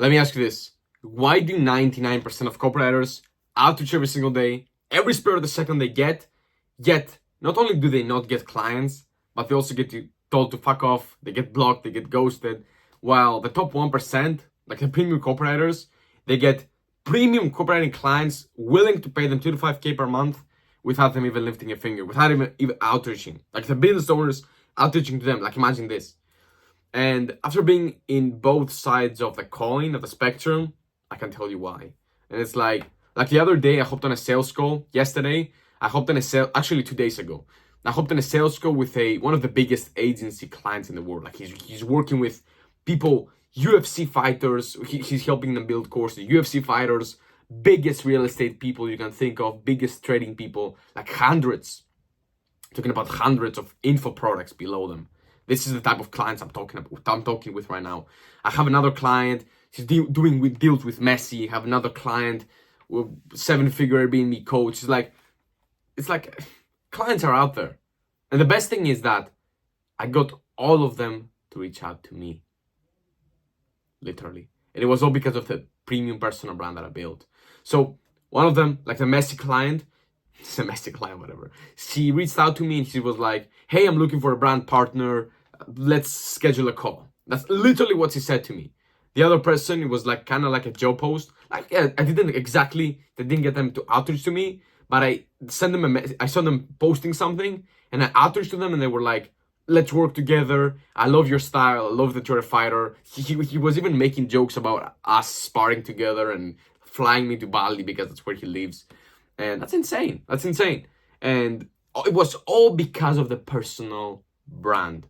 Let me ask you this. Why do 99% of copywriters outreach every single day, every spare of the second they get, yet not only do they not get clients, but they also get told to fuck off, they get blocked, they get ghosted, while the top 1%, like the premium copywriters, they get premium copywriting clients willing to pay them 2 to 5K per month without them even lifting a finger, without even outreaching. Like the business owners outreaching to them. Like imagine this. And after being in both sides of the coin, of the spectrum, I can tell you why. And it's like the other day, I hopped on a sales call. Yesterday, I hopped on a sale, actually 2 days ago. I hopped on a sales call with one of the biggest agency clients in the world. Like he's working with people, UFC fighters. He's helping them build courses. UFC fighters, biggest real estate people you can think of, biggest trading people, like hundreds. Talking about hundreds of info products below them. This is the type of clients I'm talking with right now. I have another client. He's doing deals with Messi. I have another client with 7-figure Airbnb coach. It's like clients are out there. And the best thing is that I got all of them to reach out to me. Literally. And it was all because of the premium personal brand that I built. So one of them, like the Messi client, it's a Messi client, whatever. She reached out to me and she was like, hey, I'm looking for a brand partner. Let's schedule a call. That's literally what she said to me. The other person, it was like kind of like a job post. Like I didn't get them to outreach to me, but I sent them I saw them posting something and I outreached to them and they were like, let's work together. I love your style. I love that you're a fighter. He was even making jokes about us sparring together and flying me to Bali because that's where he lives. And that's insane. That's insane. And it was all because of the personal brand.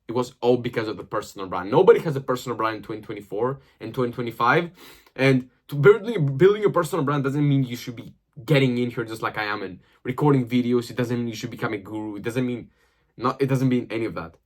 It was all because of the personal brand. Nobody has a personal brand in 2024 and 2025. And building a personal brand doesn't mean you should be getting in here just like I am and recording videos. It doesn't mean you should become a guru. It doesn't mean any of that.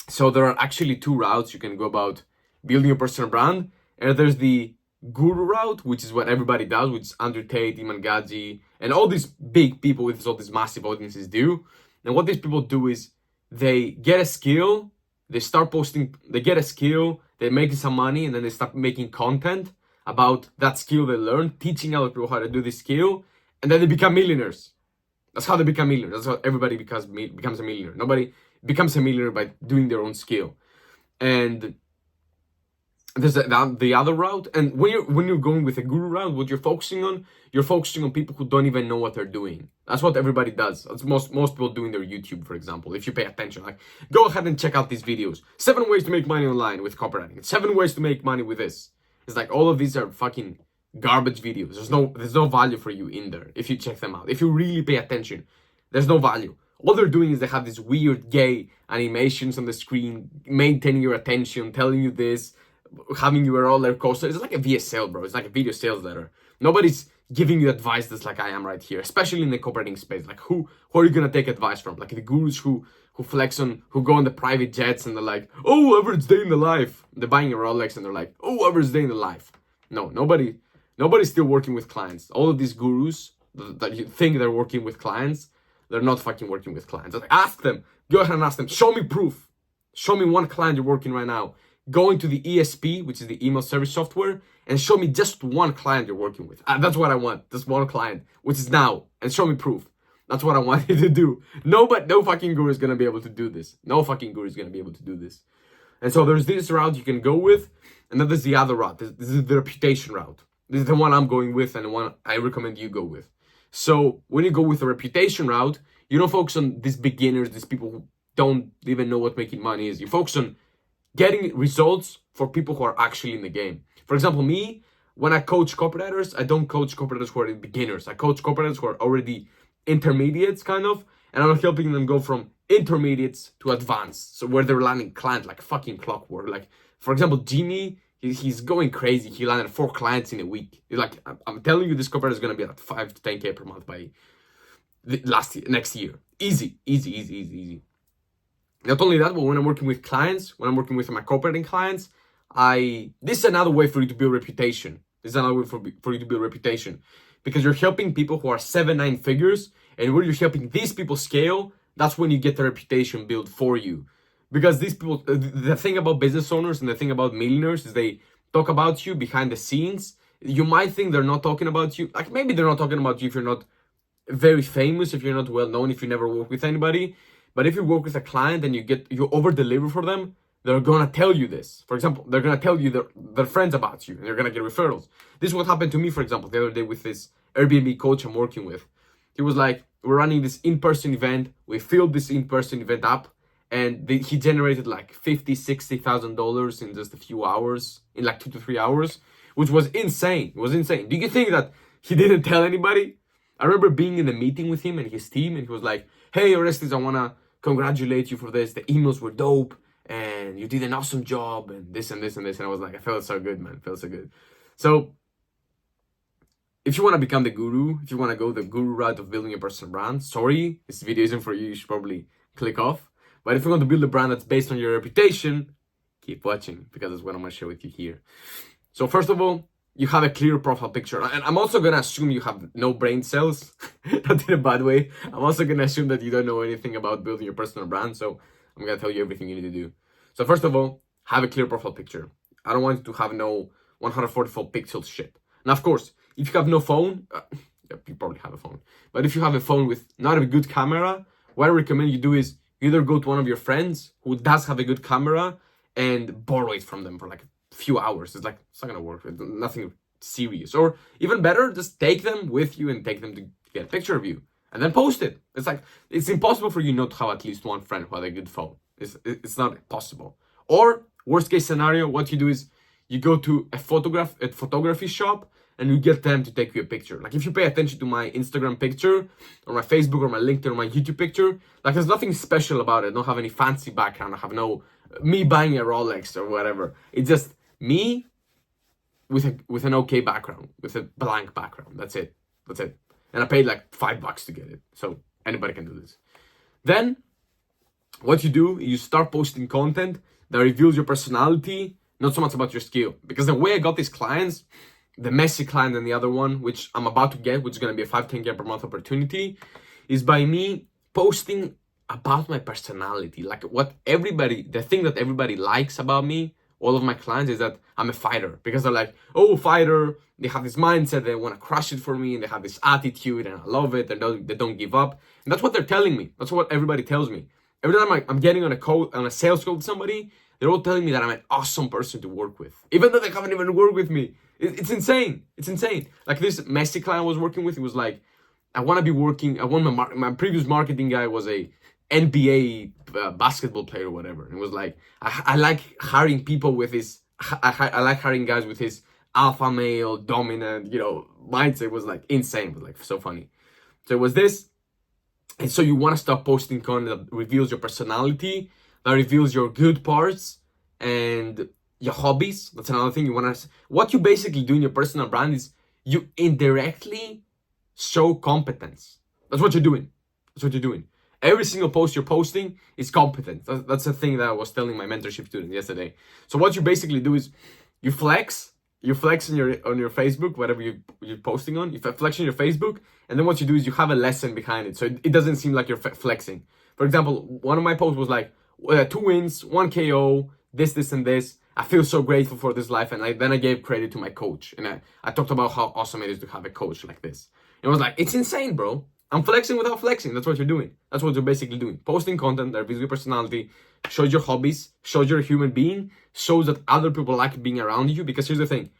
So there are actually 2 routes you can go about building a personal brand. And there's the guru route, which is what everybody does, which is Andrew Tate, Iman Gadzhi, and all these big people with all these massive audiences do. And what these people do is they get a skill, they start posting, they get a skill, they're making some money, and then they start making content about that skill they learned, teaching other people how to do this skill, and then they become millionaires. That's how they become millionaires. That's how everybody becomes a millionaire. Nobody becomes a millionaire by doing their own skill. And there's the other route. And when you're going with a guru route, what you're focusing on people who don't even know what they're doing. That's what everybody does. That's most people doing their YouTube, for example. If you pay attention, like go ahead and check out these videos. 7 ways to make money online with copywriting. 7 ways to make money with this. It's like all of these are fucking garbage videos. There's no value for you in there if you check them out. If you really pay attention, there's no value. All they're doing is they have these weird gay animations on the screen, maintaining your attention, telling you this, having you a roller coaster. It's like a VSL, bro. It's like a video sales letter. Nobody's giving you advice that's like I am right here, especially in the copywriting space. Like who are you gonna take advice from? Like the gurus who flex on, who go on the private jets and they're like, oh, average day in the life. They're buying a Rolex and they're like, oh, average day in the life. No, nobody's still working with clients. All of these gurus that you think they're working with clients, they're not fucking working with clients. Like, ask them. Go ahead and ask them. Show me proof. Show me one client you're working right now. Go into the ESP, which is the email service software, and show me just one client you're working with. That's what I want. Just one client, which is now, and show me proof. That's what I want you to do. No fucking guru is going to be able to do this. No fucking guru is going to be able to do this. And so there's this route you can go with, and then there's the other route. This is the reputation route. This is the one I'm going with and the one I recommend you go with. So when you go with the reputation route, you don't focus on these beginners, these people who don't even know what making money is. You focus on getting results for people who are actually in the game. For example, me, when I coach copywriters, I don't coach copywriters who are beginners. I coach copywriters who are already intermediates, kind of, and I'm helping them go from intermediates to advanced. So where they're landing clients like fucking clockwork. Like, for example, Jimmy, he's going crazy. He landed 4 clients in a week. He's like, I'm telling you, this copywriter is going to be at 5 to 10K per month by next year. Easy. Not only that, but when I'm working with clients, when I'm working with my copywriting clients, this is another way for you to build reputation. This is another way for you to build reputation. Because you're helping people who are 7-9 figures, and when you're helping these people scale, that's when you get the reputation built for you. Because these people, the thing about business owners and the thing about millionaires is they talk about you behind the scenes. You might think they're not talking about you. Like maybe they're not talking about you if you're not very famous, if you're not well known, if you never work with anybody. But if you work with a client and you over deliver for them, they're gonna tell you this. For example, they're gonna tell you their friends about you, and you're gonna get referrals. This is what happened to me, for example, the other day with this Airbnb coach I'm working with. He was like, we're running this in-person event. We filled this in-person event up, and he generated like $50,000-$60,000 in just a few hours, in like 2 to 3 hours, which was insane. It was insane. Do you think that he didn't tell anybody? I remember being in a meeting with him and his team, and he was like, hey, Orestes, I wanna congratulate you for this. The emails were dope, and you did an awesome job, and this and this and this. And I was like, I felt so good, man. Felt so good. So if you want to become the guru, if you want to go the guru route of building a personal brand, sorry, this video isn't for you. You should probably click off. But if you want to build a brand that's based on your reputation, keep watching, because that's what I'm going to share with you here. So first of all, you have a clear profile picture. And I'm also going to assume you have no brain cells, not in a bad way. I'm also going to assume that you don't know anything about building your personal brand. So I'm going to tell you everything you need to do. So first of all, have a clear profile picture. I don't want you to have no 144 pixels shit. Now, of course, if you have no phone, you probably have a phone. But if you have a phone with not a good camera, what I recommend you do is either go to one of your friends who does have a good camera and borrow it from them for like a few hours. It's like, it's not going to work. It's nothing serious. Or even better, just take them with you and take them to get a picture of you and then post it. It's like, it's impossible for you not to have at least one friend who has a good phone. It's not possible. Or worst case scenario, what you do is you go to a photography shop and you get them to take you a picture. Like if you pay attention to my Instagram picture or my Facebook or my LinkedIn or my YouTube picture, like there's nothing special about it. I don't have any fancy background. I have no me buying a Rolex or whatever. It's just me with an okay background, with a blank background. That's it. And I paid like $5 to get it. So anybody can do this. Then what you do, you start posting content that reveals your personality, not so much about your skill. Because the way I got these clients, the messy client and the other one, which I'm about to get, which is going to be a 5-10K per month opportunity, is by me posting about my personality. Like the thing that everybody likes about me, all of my clients, is that I'm a fighter. Because they're like, oh, fighter, they have this mindset, they want to crush it for me, and they have this attitude, and I love it, and they don't give up. And that's what they're telling me. That's what everybody tells me. Every time I'm getting on a sales call with somebody, they're all telling me that I'm an awesome person to work with, even though they haven't even worked with me. It's insane. It's insane. Like this messy client I was working with, it was like, I want my previous marketing guy was a NBA basketball player or whatever. And it was like, I like hiring people with his, I like hiring guys with his alpha male, dominant, mindset. It was like insane. It was like so funny. So it was this. And so you want to start posting content that reveals your personality, that reveals your good parts and your hobbies. That's another thing. What you basically do in your personal brand is you indirectly show competence. That's what you're doing. Every single post you're posting is competent. That's the thing that I was telling my mentorship student yesterday. So what you basically do is you flex on your Facebook, whatever you're posting on. You flex on your Facebook, and then what you do is you have a lesson behind it, so it doesn't seem like you're flexing. For example, one of my posts was like 2 wins, 1 KO, this and this. I feel so grateful for this life, and then I gave credit to my coach, and I talked about how awesome it is to have a coach like this. It was like, it's insane, bro. I'm flexing without flexing. That's what you're doing. That's what you're basically doing. Posting content that reveals your personality, shows your hobbies, shows you're a human being, shows that other people like being around you. Because here's the thing.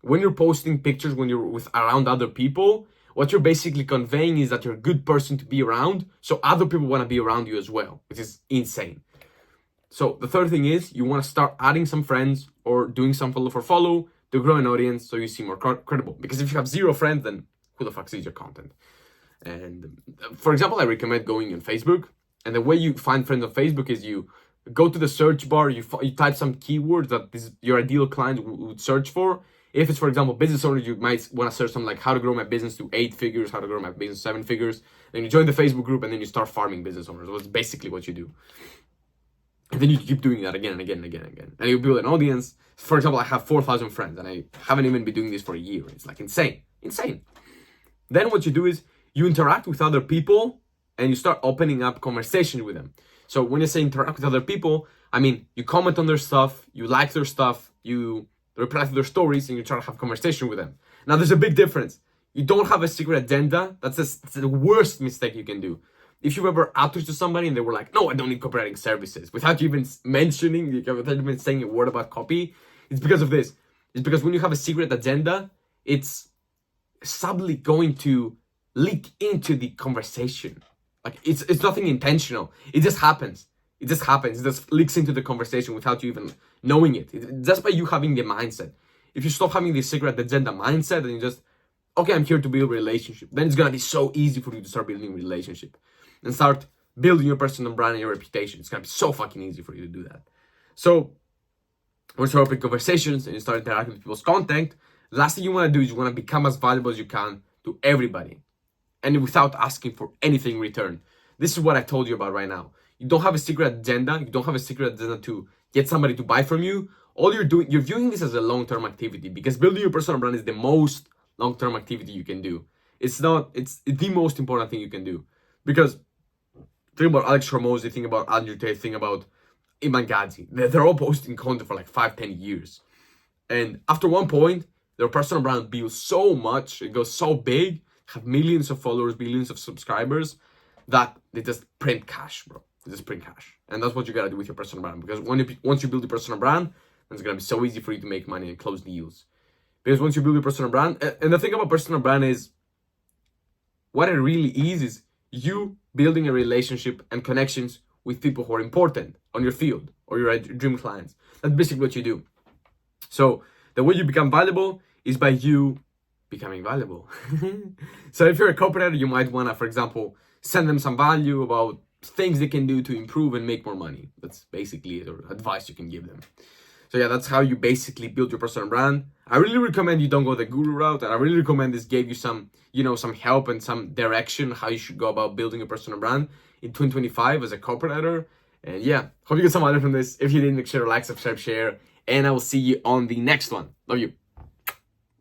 When you're posting pictures, when you're around other people, what you're basically conveying is that you're a good person to be around. So other people want to be around you as well, which is insane. So the third thing is you want to start adding some friends or doing some follow for follow to grow an audience so you seem more credible. Because if you have 0 friends, then who the fuck sees your content? And for example, I recommend going on Facebook. And the way you find friends on Facebook is you go to the search bar, you type some keywords that your ideal client would search for. If it's, for example, business owner, you might want to search something like how to grow my business to 8 figures, how to grow my business 7 figures. Then you join the Facebook group and then you start farming business owners. That's basically what you do. And then you keep doing that again and again and again and again. And you build an audience. For example, I have 4,000 friends and I haven't even been doing this for a year. It's like insane. Then what you do is you interact with other people and you start opening up conversations with them. So when you say interact with other people, I mean, you comment on their stuff, you like their stuff, you They reply to their stories and you try to have a conversation with them. Now, there's a big difference. You don't have a secret agenda. That's the worst mistake you can do. If you've ever outreached to somebody and they were like, no, I don't need copywriting services, without you even mentioning, without even saying a word about copy, it's because of this. It's because when you have a secret agenda, it's subtly going to leak into the conversation. Like it's nothing intentional. It just happens. It just happens. It just leaks into the conversation without you even knowing it. Just by you having the mindset. If you stop having the secret agenda mindset and you just, okay, I'm here to build a relationship, then it's gonna be so easy for you to start building a relationship and start building your personal brand and your reputation. It's gonna be so fucking easy for you to do that. So once you open conversations and you start interacting with people's content, the last thing you want to do is you want to become as valuable as you can to everybody and without asking for anything in return. This is what I told you about right now. You don't have a secret agenda. You don't have a secret agenda to get somebody to buy from you. All you're doing, you're viewing this as a long-term activity, because building your personal brand is the most long-term activity you can do. It's the most important thing you can do. Because think about Alex Hormozy, think about Andrew Tate, think about Iman Gadzhi. They're all posting content for like 5-10 years. And after one point, their personal brand builds so much, it goes so big, have millions of followers, billions of subscribers, that they just print cash, bro. They just print cash. And that's what you gotta do with your personal brand. Because once you build your personal brand, then it's gonna be so easy for you to make money and close deals. Because once you build your personal brand, and the thing about personal brand is, what it really is you building a relationship and connections with people who are important on your field or your dream clients. That's basically what you do. So the way you become valuable is by you becoming valuable. So if you're a copywriter, you might want to, for example, send them some value about things they can do to improve and make more money. That's basically the advice you can give them. So yeah, that's how you basically build your personal brand. I really recommend you don't go the guru route, and I really recommend this gave you some, some help and some direction how you should go about building a personal brand in 2025 as a copywriter. And yeah, hope you get some value from this. If you did, make sure to like, subscribe, share, and I will see you on the next one. Love you.